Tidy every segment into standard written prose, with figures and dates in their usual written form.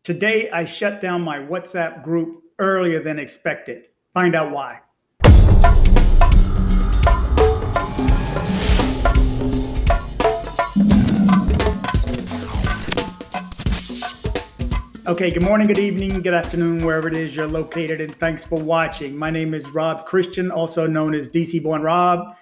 Today, I shut down my WhatsApp group earlier than expected. Find out why. Okay, good morning, good evening, good afternoon, wherever it is you're located, and thanks for watching. My name is Rob Christian, also known as dcbornrob,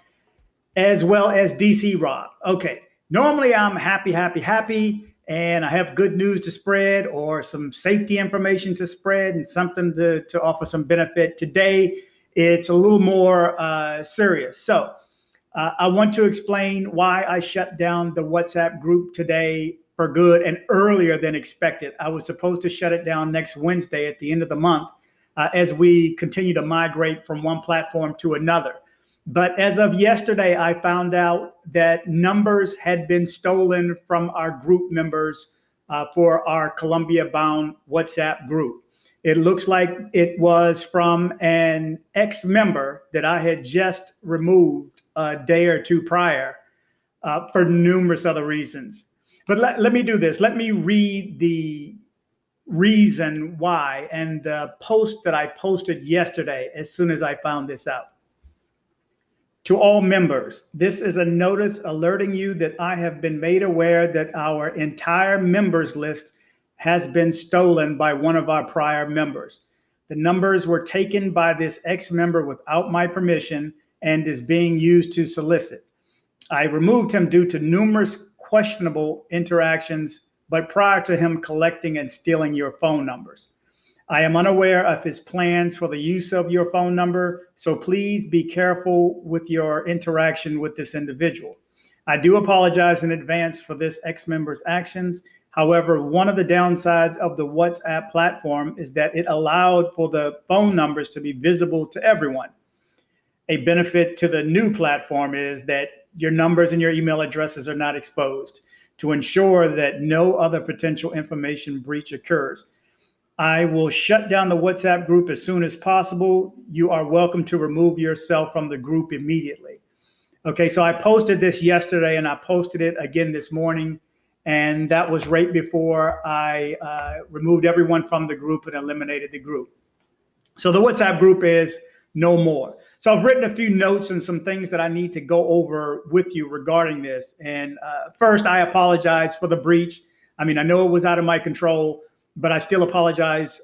as well as DC Rob. Okay, normally I'm happy, and I have good news to spread or some safety information to spread and something to offer some benefit. Today, it's a little more serious. So I want to explain why I shut down the WhatsApp group today for good and earlier than expected. I was supposed to shut it down next Wednesday at the end of the month as we continue to migrate from one platform to another. But as of yesterday, I found out that numbers had been stolen from our group members for our Colombia-bound WhatsApp group. It looks like it was from an ex-member that I had just removed a day or two prior for numerous other reasons. But let me do this. Let me read the reason why and the post that I posted yesterday as soon as I found this out. To all members, this is a notice alerting you that I have been made aware that our entire members list has been stolen by one of our prior members. The numbers were taken by this ex-member without my permission and is being used to solicit. I removed him due to numerous questionable interactions, but prior to him collecting and stealing your phone numbers. I am unaware of his plans for the use of your phone number, so please be careful with your interaction with this individual. I do apologize in advance for this ex-member's actions. However, one of the downsides of the WhatsApp platform is that it allowed for the phone numbers to be visible to everyone. A benefit to the new platform is that your numbers and your email addresses are not exposed to ensure that no other potential information breach occurs. I will shut down the WhatsApp group as soon as possible. You are welcome to remove yourself from the group immediately. Okay, so I posted this yesterday and I posted it again this morning. And that was right before I removed everyone from the group and eliminated the group. So the WhatsApp group is no more. So I've written a few notes and some things that I need to go over with you regarding this. And first, I apologize for the breach. I mean, I know it was out of my control, but I still apologize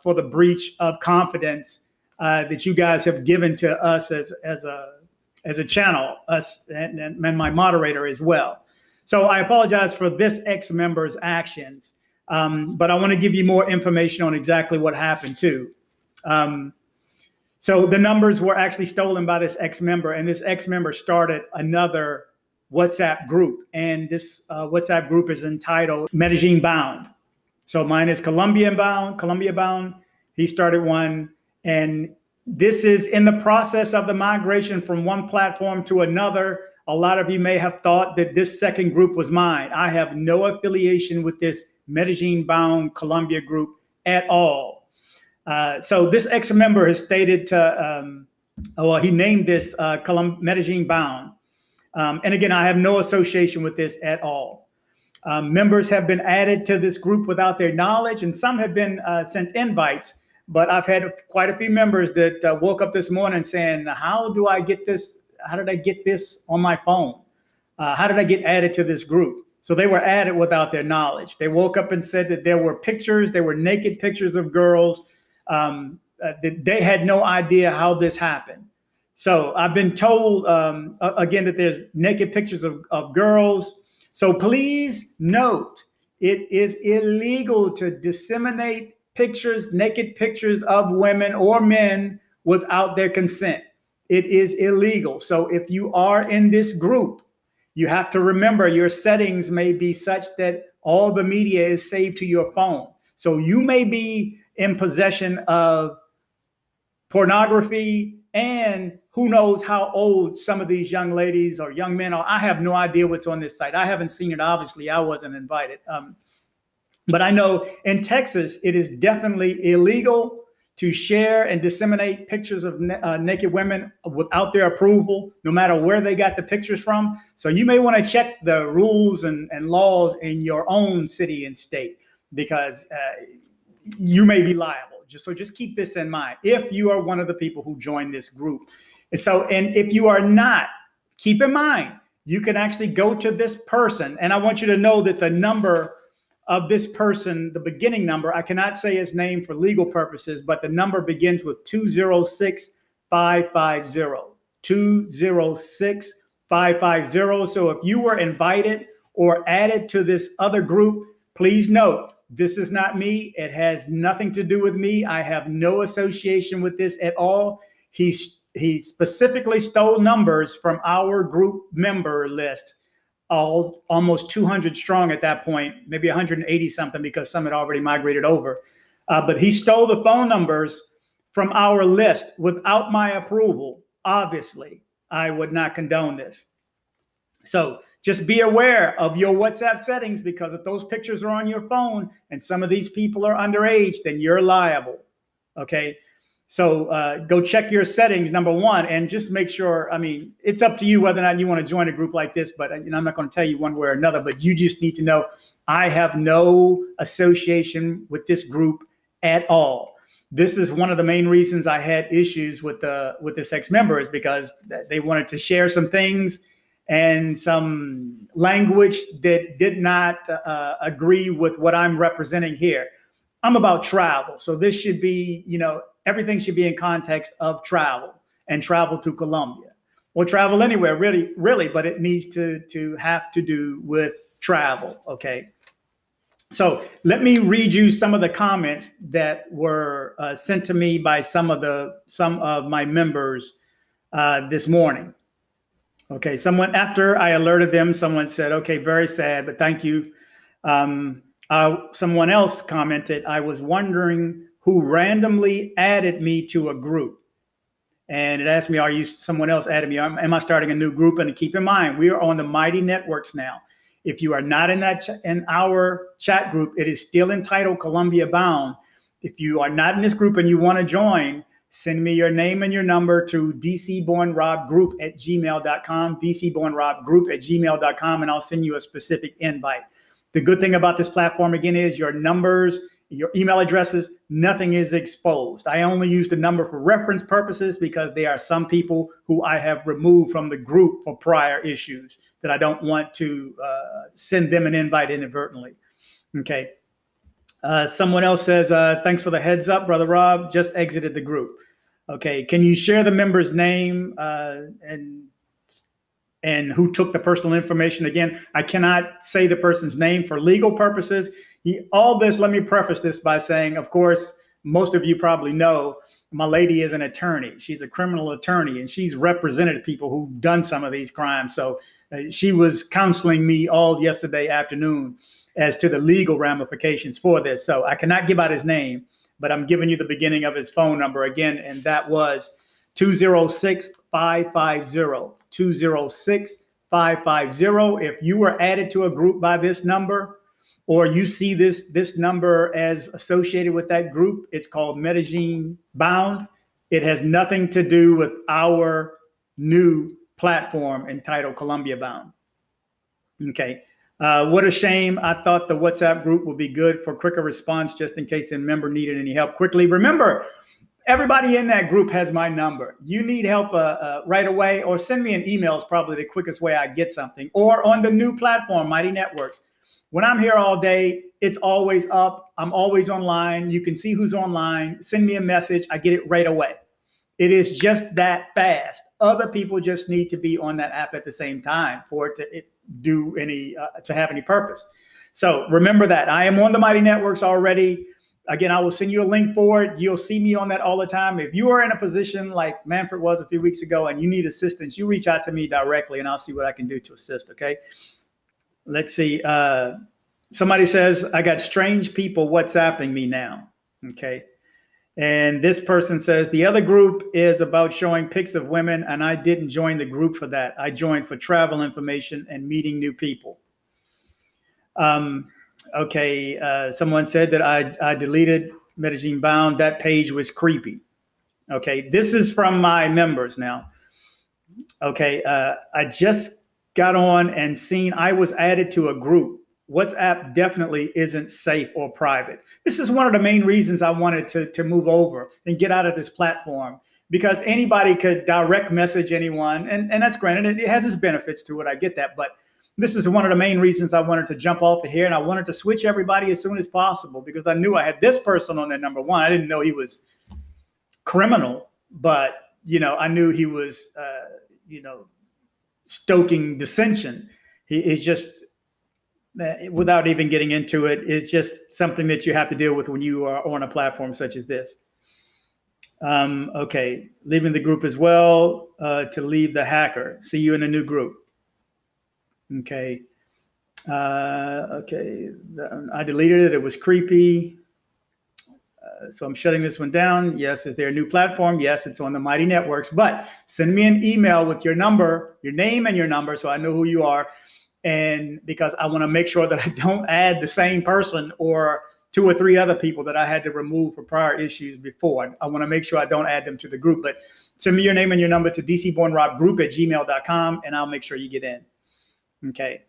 for the breach of confidence that you guys have given to us as a channel, us and my moderator as well. So I apologize for this ex-member's actions, but I want to give you more information on exactly what happened too. So the numbers were actually stolen by this ex-member, and this ex-member started another WhatsApp group, and this WhatsApp group is entitled Medellin Bound. So mine is Colombia bound. He started one, and this is in the process of the migration from one platform to another. A lot of you may have thought that this second group was mine. I have no affiliation with this Medellin bound Colombia group at all. So this ex-member has stated to, he named this Medellin bound. And again, I have no association with this at all. Members have been added to this group without their knowledge, and some have been sent invites. But I've had quite a few members that woke up this morning saying, how do I get this? How did I get this on my phone? How did I get added to this group? So they were added without their knowledge. They woke up and said that there were pictures, there were naked pictures of girls. They had no idea how this happened. So I've been told, again, that there's naked pictures of girls. So please note, it is illegal to disseminate pictures, naked pictures of women or men without their consent. It is illegal. So if you are in this group, you have to remember your settings may be such that all the media is saved to your phone. So you may be in possession of pornography, and who knows how old some of these young ladies or young men are. I have no idea what's on this site. I haven't seen it. Obviously, I wasn't invited. But I know in Texas, it is definitely illegal to share and disseminate pictures of naked women without their approval, no matter where they got the pictures from. So you may want to check the rules and laws in your own city and state, because you may be liable. Just keep this in mind if you are one of the people who joined this group. And if you are not, keep in mind, you can actually go to this person. And I want you to know that the number of this person, the beginning number, I cannot say his name for legal purposes, but the number begins with 206550. 206550. So if you were invited or added to this other group, please note, this is not me. It has nothing to do with me. I have no association with this at all. He specifically stole numbers from our group member list, almost 200 strong at that point, maybe 180 something because some had already migrated over. But he stole the phone numbers from our list without my approval. Obviously, I would not condone this. So just be aware of your WhatsApp settings, because if those pictures are on your phone and some of these people are underage, then you're liable. Okay. So go check your settings, number one, and just make sure, I mean, it's up to you whether or not you want to join a group like this, but I'm not going to tell you one way or another, but you just need to know I have no association with this group at all. This is one of the main reasons I had issues with this ex-member, is because they wanted to share some things and some language that did not agree with what I'm representing here. I'm about travel. So this should be, everything should be in context of travel and travel to Colombia or travel anywhere, really, but it needs to have to do with travel. Okay. So let me read you some of the comments that were sent to me by some of my members this morning. Okay, after I alerted them, someone said, okay, very sad, but thank you. Someone else commented, I was wondering who randomly added me to a group. And it asked me, someone else added me? Am I starting a new group? And keep in mind, we are on the Mighty Networks now. If you are not in our chat group, it is still entitled Colombia Bound. If you are not in this group and you want to join, send me your name and your number to dcbornrob@gmail.com, dcbornrob@gmail.com, and I'll send you a specific invite. The good thing about this platform, again, is your numbers, your email addresses, nothing is exposed. I only use the number for reference purposes because there are some people who I have removed from the group for prior issues that I don't want to send them an invite inadvertently. Okay. Someone else says, thanks for the heads up, Brother Rob, just exited the group. Okay, can you share the member's name and who took the personal information? Again, I cannot say the person's name for legal purposes. All this, let me preface this by saying, of course, most of you probably know, my lady is an attorney. She's a criminal attorney, and she's represented people who've done some of these crimes. So she was counseling me all yesterday afternoon as to the legal ramifications for this. So I cannot give out his name, but I'm giving you the beginning of his phone number again, and that was 206-550, 206-550. If you were added to a group by this number, or you see this number as associated with that group, it's called Medellin Bound. It has nothing to do with our new platform entitled Colombia Bound. Okay. What a shame. I thought the WhatsApp group would be good for quicker response just in case a member needed any help quickly. Remember, everybody in that group has my number. You need help right away, or send me an email is probably the quickest way I get something. Or on the new platform, Mighty Networks. When I'm here all day, it's always up. I'm always online. You can see who's online. Send me a message. I get it right away. It is just that fast. Other people just need to be on that app at the same time for it to do any to have any purpose. So remember that I am on the Mighty Networks already. Again, I will send you a link for it. You'll see me on that all the time. If you are in a position like Manfred was a few weeks ago and you need assistance, you reach out to me directly and I'll see what I can do to assist. Okay. Let's see. Somebody says, I got strange people WhatsApping me now. Okay. And this person says, the other group is about showing pics of women, and I didn't join the group for that. I joined for travel information and meeting new people. Okay. Someone said that I deleted Medellin Bound. That page was creepy. Okay. This is from my members now. Okay. I just got on and seen I was added to a group WhatsApp definitely isn't safe or private. This is one of the main reasons I wanted to move over and get out of this platform, because anybody could direct message anyone. And that's granted, it has its benefits to it. I get that. But this is one of the main reasons I wanted to jump off of here. And I wanted to switch everybody as soon as possible, because I knew I had this person on there, number one. I didn't know he was criminal, but, I knew he was, stoking dissension. He's just, without even getting into it, it's just something that you have to deal with when you are on a platform such as this. Okay, leaving the group as well, to leave the hacker. See you in a new group. Okay. Okay, I deleted it. It was creepy. So I'm shutting this one down. Yes. Is there a new platform? Yes, it's on the Mighty Networks. But send me an email with your number, your name and your number, so I know who you are. And because I want to make sure that I don't add the same person or 2 or 3 other people that I had to remove for prior issues before. I want to make sure I don't add them to the group. But send me your name and your number to dcbornrobgroup@gmail.com, and I'll make sure you get in. Okay.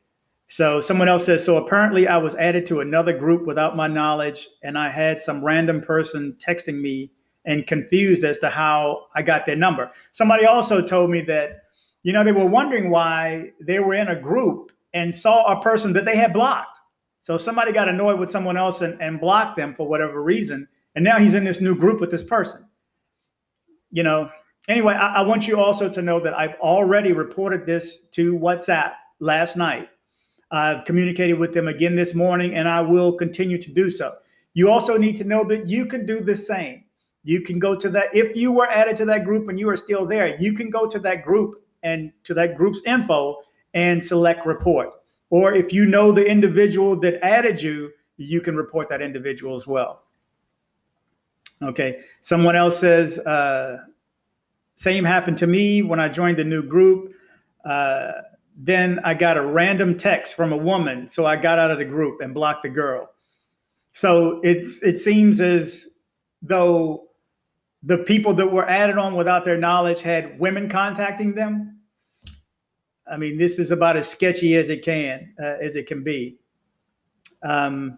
So someone else says, so apparently I was added to another group without my knowledge, and I had some random person texting me and confused as to how I got their number. Somebody also told me that, they were wondering why they were in a group and saw a person that they had blocked. So somebody got annoyed with someone else and blocked them for whatever reason. And now he's in this new group with this person. Anyway, I want you also to know that I've already reported this to WhatsApp last night. I've communicated with them again this morning, and I will continue to do so. You also need to know that you can do the same. You can go to that. If you were added to that group and you are still there, you can go to that group and to that group's info and select report. Or if you know the individual that added you, you can report that individual as well. Okay. Someone else says, same happened to me when I joined the new group. Then I got a random text from a woman, so I got out of the group and blocked the girl. So it seems as though the people that were added on without their knowledge had women contacting them. I mean, this is about as sketchy as it can be. And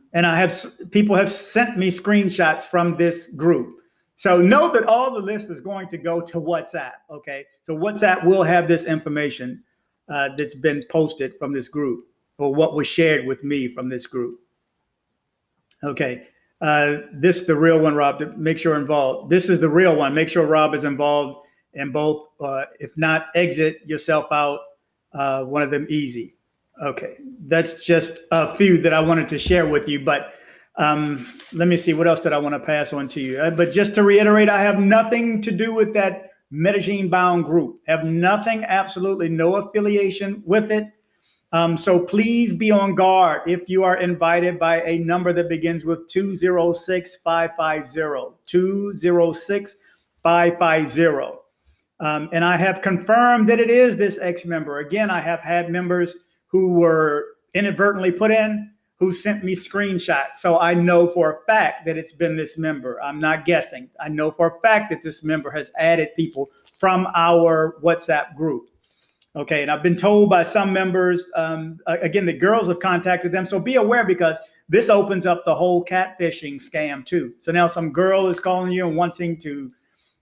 people have sent me screenshots from this group. So know that all the list is going to go to WhatsApp. Okay, so WhatsApp will have this information that's been posted from this group, or what was shared with me from this group. Okay, this is the real one, Rob. To make sure involved. This is the real one. Make sure Rob is involved in both. If not, exit yourself out. One of them easy. Okay, that's just a few that I wanted to share with you. But let me see, what else did I want to pass on to you? But just to reiterate, I have nothing to do with that Medellin bound group. Have nothing, absolutely no affiliation with it. So please be on guard if you are invited by a number that begins with 206550, 206550. And I have confirmed that it is this ex-member. Again, I have had members who were inadvertently put in, who sent me screenshots. So I know for a fact that it's been this member. I'm not guessing. I know for a fact that this member has added people from our WhatsApp group. Okay, and I've been told by some members, again, the girls have contacted them. So be aware, because this opens up the whole catfishing scam too. So now some girl is calling you and wanting to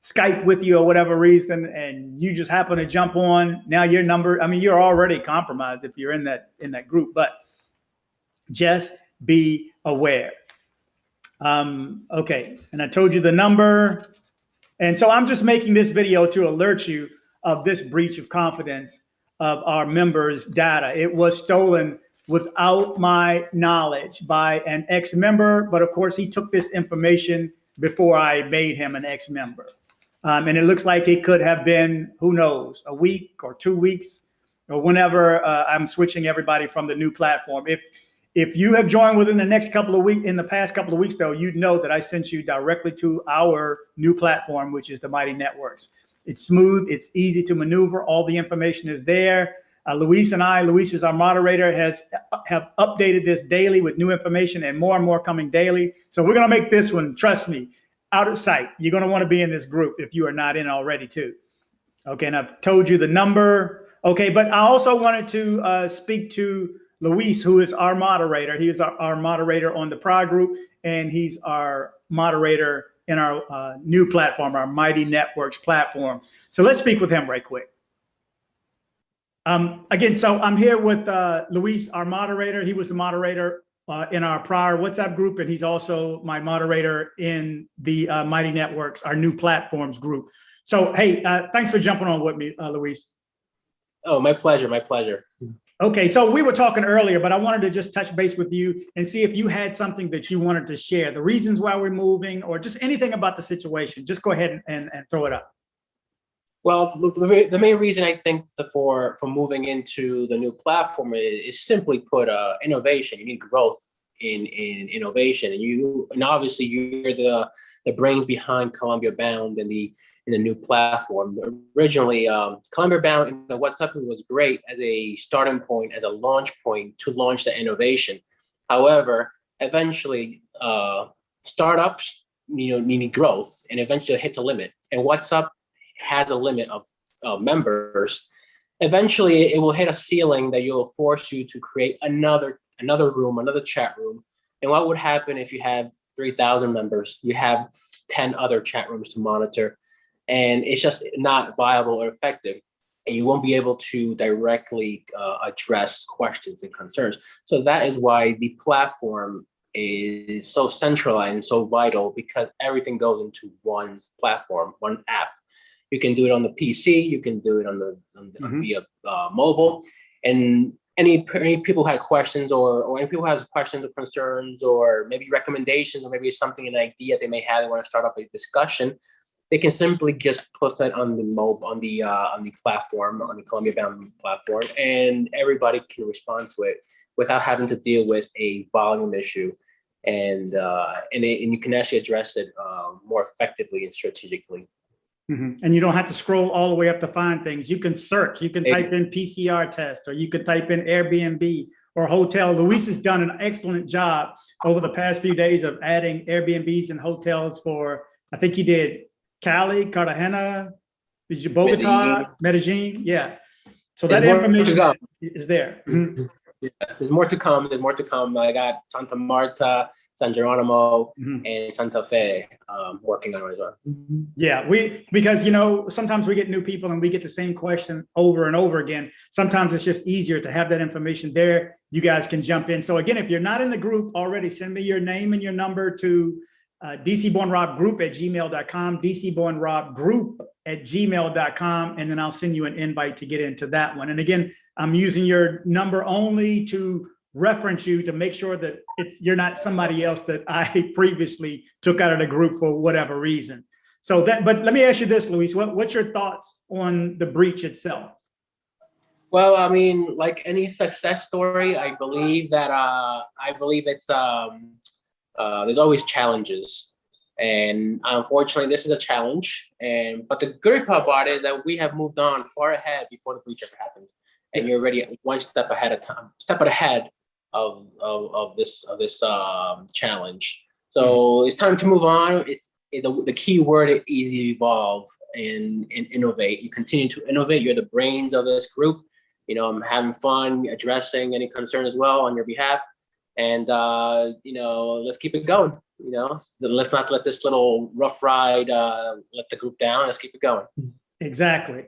Skype with you or whatever reason, and you just happen to jump on. Now your number, I mean, you're already compromised if you're in that group, but just be aware. Okay, and I told you the number. And so I'm just making this video to alert you of this breach of confidence of our members' data. It was stolen without my knowledge by an ex-member, but of course he took this information before I made him an ex-member. And it looks like it could have been, who knows, a week or 2 weeks or whenever I'm switching everybody from the new platform. If you have joined within the next couple of weeks, in the past couple of weeks, though, you'd know that I sent you directly to our new platform, which is the Mighty Networks. It's smooth. It's easy to maneuver. All the information is there. Luis is our moderator, have updated this daily with new information, and more coming daily. So we're going to make this one, trust me, out of sight. You're going to want to be in this group if you are not in already too. Okay, and I've told you the number. Okay, but I also wanted to speak to Luis, who is our moderator. He is our moderator on the Pride group, and he's our moderator in our new platform, our Mighty Networks platform. So let's speak with him right quick. Again, so I'm here with Luis, our moderator. He was the moderator in our prior WhatsApp group, and he's also my moderator in the Mighty Networks, our new platforms group. So, hey, thanks for jumping on with me, Luis. Oh, my pleasure, my pleasure. Okay, so we were talking earlier, but I wanted to just touch base with you and see if you had something that you wanted to share, the reasons why we're moving, or just anything about the situation. Just go ahead and throw it up. Well, the main reason I think for moving into the new platform is simply put innovation. You need growth in innovation, and obviously you're the brains behind Colombia Bound and the new platform. Originally, Colombia Bound in the WhatsApp was great as a starting point, as a launch point to launch the innovation. However, eventually, startups need growth, and eventually it hits a limit. And WhatsApp has a limit of members. Eventually, it will hit a ceiling that will force you to create another room, another chat room. And what would happen if you have 3,000 members? You have 10 other chat rooms to monitor, and it's just not viable or effective. And you won't be able to directly address questions and concerns. So that is why the platform is so centralized and so vital, because everything goes into one platform, one app. You can do it on the PC, you can do it via mobile, and any people had questions or any people has questions or concerns or maybe recommendations or maybe something, an idea they may have, they want to start up a discussion, they can simply just post that on the platform, on the Colombia Bound platform, and everybody can respond to it without having to deal with a volume issue, and you can actually address it more effectively and strategically. Mm-hmm. And you don't have to scroll all the way up to find things. You can search. You can type in PCR test, or you could type in Airbnb or hotel. Luis has done an excellent job over the past few days of adding Airbnbs and hotels for, I think he did Cali, Cartagena, Bogota, Medellin. Yeah. So that information is there. Mm-hmm. Yeah, there's more to come. There's more to come. I got Santa Marta, San Geronimo, and Santa Fe working on it as well. Yeah, because sometimes we get new people and we get the same question over and over again. Sometimes it's just easier to have that information there. You guys can jump in. So again, if you're not in the group already, send me your name and your number to dcbornrob@gmail.com, dcbornrob@gmail.com, and then I'll send you an invite to get into that one. And again, I'm using your number only to reference you to make sure that you're not somebody else that I previously took out of the group for whatever reason. So but let me ask you this, Luis, what's your thoughts on the breach itself? Well, I mean, like any success story, I believe it's there's always challenges, and unfortunately, this is a challenge. But the good part about it is that we have moved on far ahead before the breach ever happened, and you're already one step ahead of this challenge. So it's time to move on. The key word is evolve and innovate. You continue to innovate. You're the brains of this group. I'm having fun addressing any concern as well on your behalf. And let's keep it going. Let's not let this little rough ride let the group down. Let's keep it going. Exactly.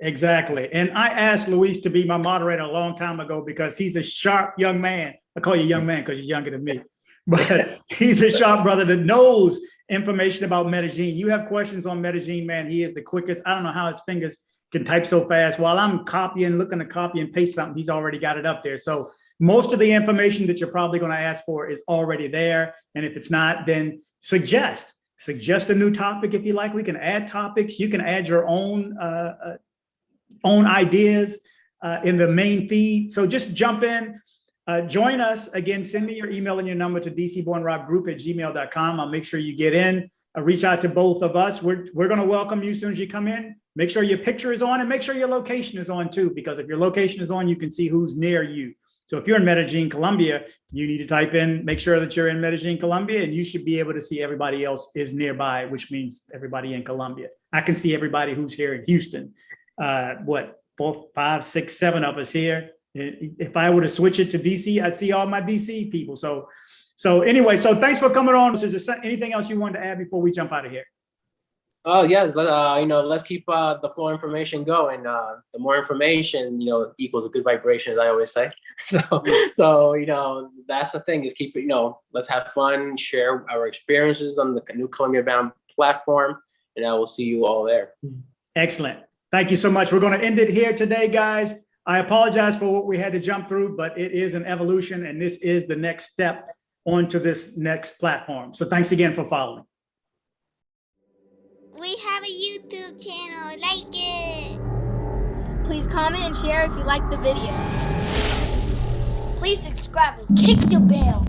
And I asked Luis to be my moderator a long time ago because he's a sharp young man. I call you young man because you're younger than me, but he's a sharp brother that knows information about Medellin. You have questions on Medellin, man. He is the quickest. I don't know how his fingers can type so fast. While I'm looking to copy and paste something, he's already got it up there. So most of the information that you're probably going to ask for is already there. And if it's not, then suggest a new topic if you like. We can add topics. You can add your own ideas in the main feed. So just jump in, join us. Again, send me your email and your number to dcbornrobgroup@gmail.com. I'll make sure you get in. Reach out to both of us. We're going to welcome you as soon as you come in. Make sure your picture is on, and make sure your location is on too, because if your location is on, you can see who's near you. So if you're in Medellin, Colombia, you need to type in, make sure that you're in Medellin, Colombia, and you should be able to see everybody else is nearby, which means everybody in Colombia. I can see everybody who's here in Houston. 4, 5, 6, 7 of us here. If I were to switch it to DC, I'd see all my DC people. So anyway, so thanks for coming on. Is there anything else you wanted to add before we jump out of here? Oh yeah, let's keep the flow information going. The more information, equals a good vibration, as I always say. So that's the thing, is keep it. Let's have fun, share our experiences on the new Colombia bound platform, and I will see you all there. Excellent. Thank you so much. We're going to end it here today, guys. I apologize for what we had to jump through, but it is an evolution, and this is the next step onto this next platform. So thanks again for following. We have a YouTube channel, like it. Please comment and share if you like the video. Please subscribe and kick the bell.